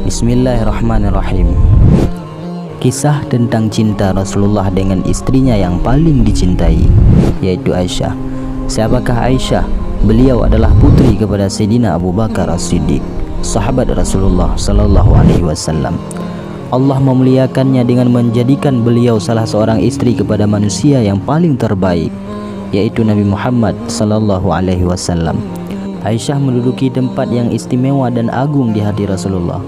Bismillahirrahmanirrahim. Kisah tentang cinta Rasulullah dengan istrinya yang paling dicintai, yaitu Aisyah. Siapakah Aisyah? Beliau adalah putri kepada Sayyidina Abu Bakar As-Siddiq, sahabat Rasulullah sallallahu alaihi wasallam. Allah memuliakannya dengan menjadikan beliau salah seorang istri kepada manusia yang paling terbaik, yaitu Nabi Muhammad sallallahu alaihi wasallam. Aisyah menduduki tempat yang istimewa dan agung di hati Rasulullah.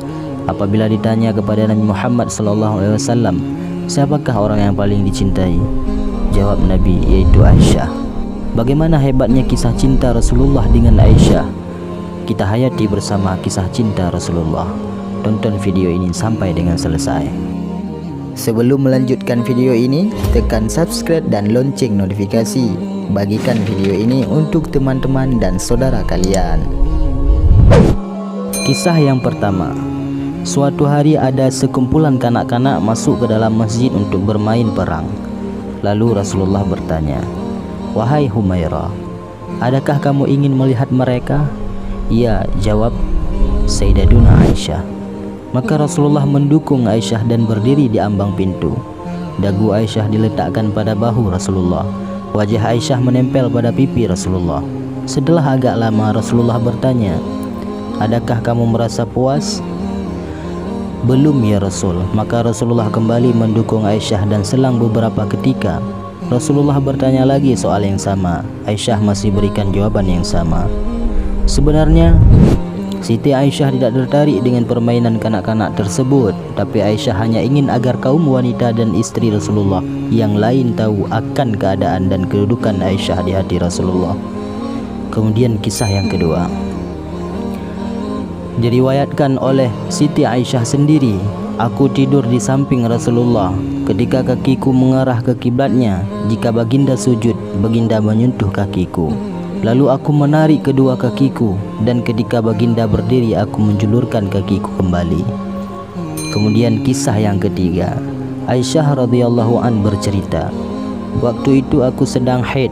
Apabila ditanya kepada Nabi Muhammad sallallahu alaihi wasallam, siapakah orang yang paling dicintai? Jawab Nabi, yaitu Aisyah. Bagaimana hebatnya kisah cinta Rasulullah dengan Aisyah? Kita hayati bersama kisah cinta Rasulullah. Tonton video ini sampai dengan selesai. Sebelum melanjutkan video ini, tekan subscribe dan lonceng notifikasi. Bagikan video ini untuk teman-teman dan saudara kalian. Kisah yang pertama. Suatu hari ada sekumpulan kanak-kanak masuk ke dalam masjid untuk bermain perang. Lalu Rasulullah bertanya, "Wahai Humairah, adakah kamu ingin melihat mereka?" "Iya," jawab Sayyidatuna Aisyah. Maka Rasulullah mendukung Aisyah dan berdiri di ambang pintu. Dagu Aisyah diletakkan pada bahu Rasulullah. Wajah Aisyah menempel pada pipi Rasulullah. Setelah agak lama Rasulullah bertanya, "Adakah kamu merasa puas?" "Belum ya Rasul." Maka Rasulullah kembali mendukung Aisyah dan selang beberapa ketika Rasulullah bertanya lagi soal yang sama. Aisyah masih berikan jawaban yang sama. Sebenarnya Siti Aisyah tidak tertarik dengan permainan kanak-kanak tersebut, tapi Aisyah hanya ingin agar kaum wanita dan istri Rasulullah yang lain tahu akan keadaan dan kedudukan Aisyah di hati Rasulullah. Kemudian kisah yang kedua. Diriwayatkan oleh Siti Aisyah sendiri, "Aku tidur di samping Rasulullah. Ketika kakiku mengarah ke kiblatnya, jika baginda sujud, baginda menyentuh kakiku. Lalu aku menarik kedua kakiku, dan ketika baginda berdiri, aku menjulurkan kakiku kembali." Kemudian kisah yang ketiga. Aisyah radhiyallahu an bercerita, "Waktu itu aku sedang haid.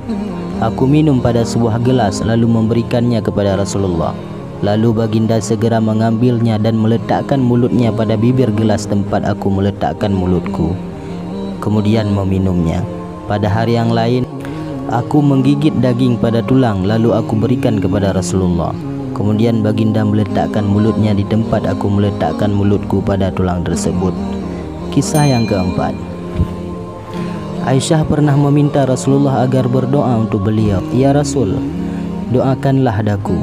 Aku minum pada sebuah gelas lalu memberikannya kepada Rasulullah. Lalu baginda segera mengambilnya dan meletakkan mulutnya pada bibir gelas tempat aku meletakkan mulutku, kemudian meminumnya. Pada hari yang lain, aku menggigit daging pada tulang lalu aku berikan kepada Rasulullah. Kemudian baginda meletakkan mulutnya di tempat aku meletakkan mulutku pada tulang tersebut." Kisah yang keempat. Aisyah pernah meminta Rasulullah agar berdoa untuk beliau. "Ya Rasul, doakanlah daku."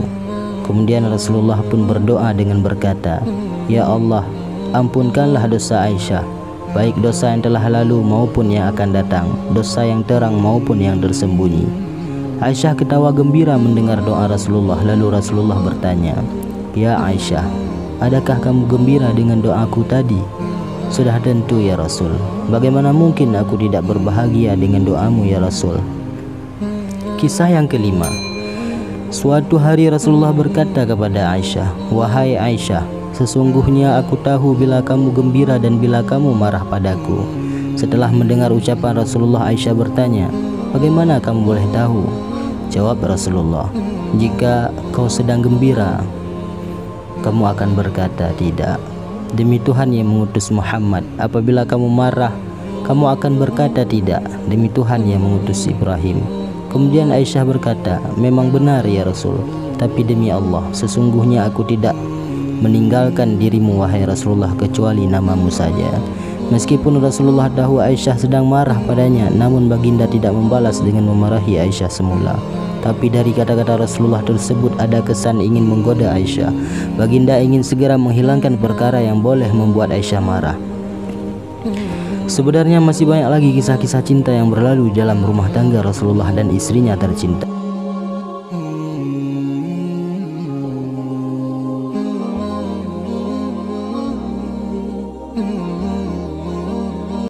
Kemudian Rasulullah pun berdoa dengan berkata, "Ya Allah, ampunkanlah dosa Aisyah, baik dosa yang telah lalu maupun yang akan datang, dosa yang terang maupun yang tersembunyi." Aisyah ketawa gembira mendengar doa Rasulullah. Lalu Rasulullah bertanya, "Ya Aisyah, adakah kamu gembira dengan doaku tadi?" "Sudah tentu ya Rasul. Bagaimana mungkin aku tidak berbahagia dengan doamu ya Rasul." Kisah yang kelima. Suatu hari Rasulullah berkata kepada Aisyah, "Wahai Aisyah, sesungguhnya aku tahu bila kamu gembira dan bila kamu marah padaku." Setelah mendengar ucapan Rasulullah, Aisyah bertanya, "Bagaimana kamu boleh tahu?" Jawab Rasulullah, "Jika kau sedang gembira, kamu akan berkata tidak, demi Tuhan yang mengutus Muhammad. Apabila kamu marah, kamu akan berkata tidak, demi Tuhan yang mengutus Ibrahim." Kemudian Aisyah berkata, "Memang benar ya Rasul, tapi demi Allah, sesungguhnya aku tidak meninggalkan dirimu wahai Rasulullah kecuali namamu saja." Meskipun Rasulullah tahu Aisyah sedang marah padanya, namun baginda tidak membalas dengan memarahi Aisyah semula. Tapi dari kata-kata Rasulullah tersebut ada kesan ingin menggoda Aisyah. Baginda ingin segera menghilangkan perkara yang boleh membuat Aisyah marah. Sebenarnya masih banyak lagi kisah-kisah cinta yang berlalu dalam rumah tangga Rasulullah dan istrinya tercinta.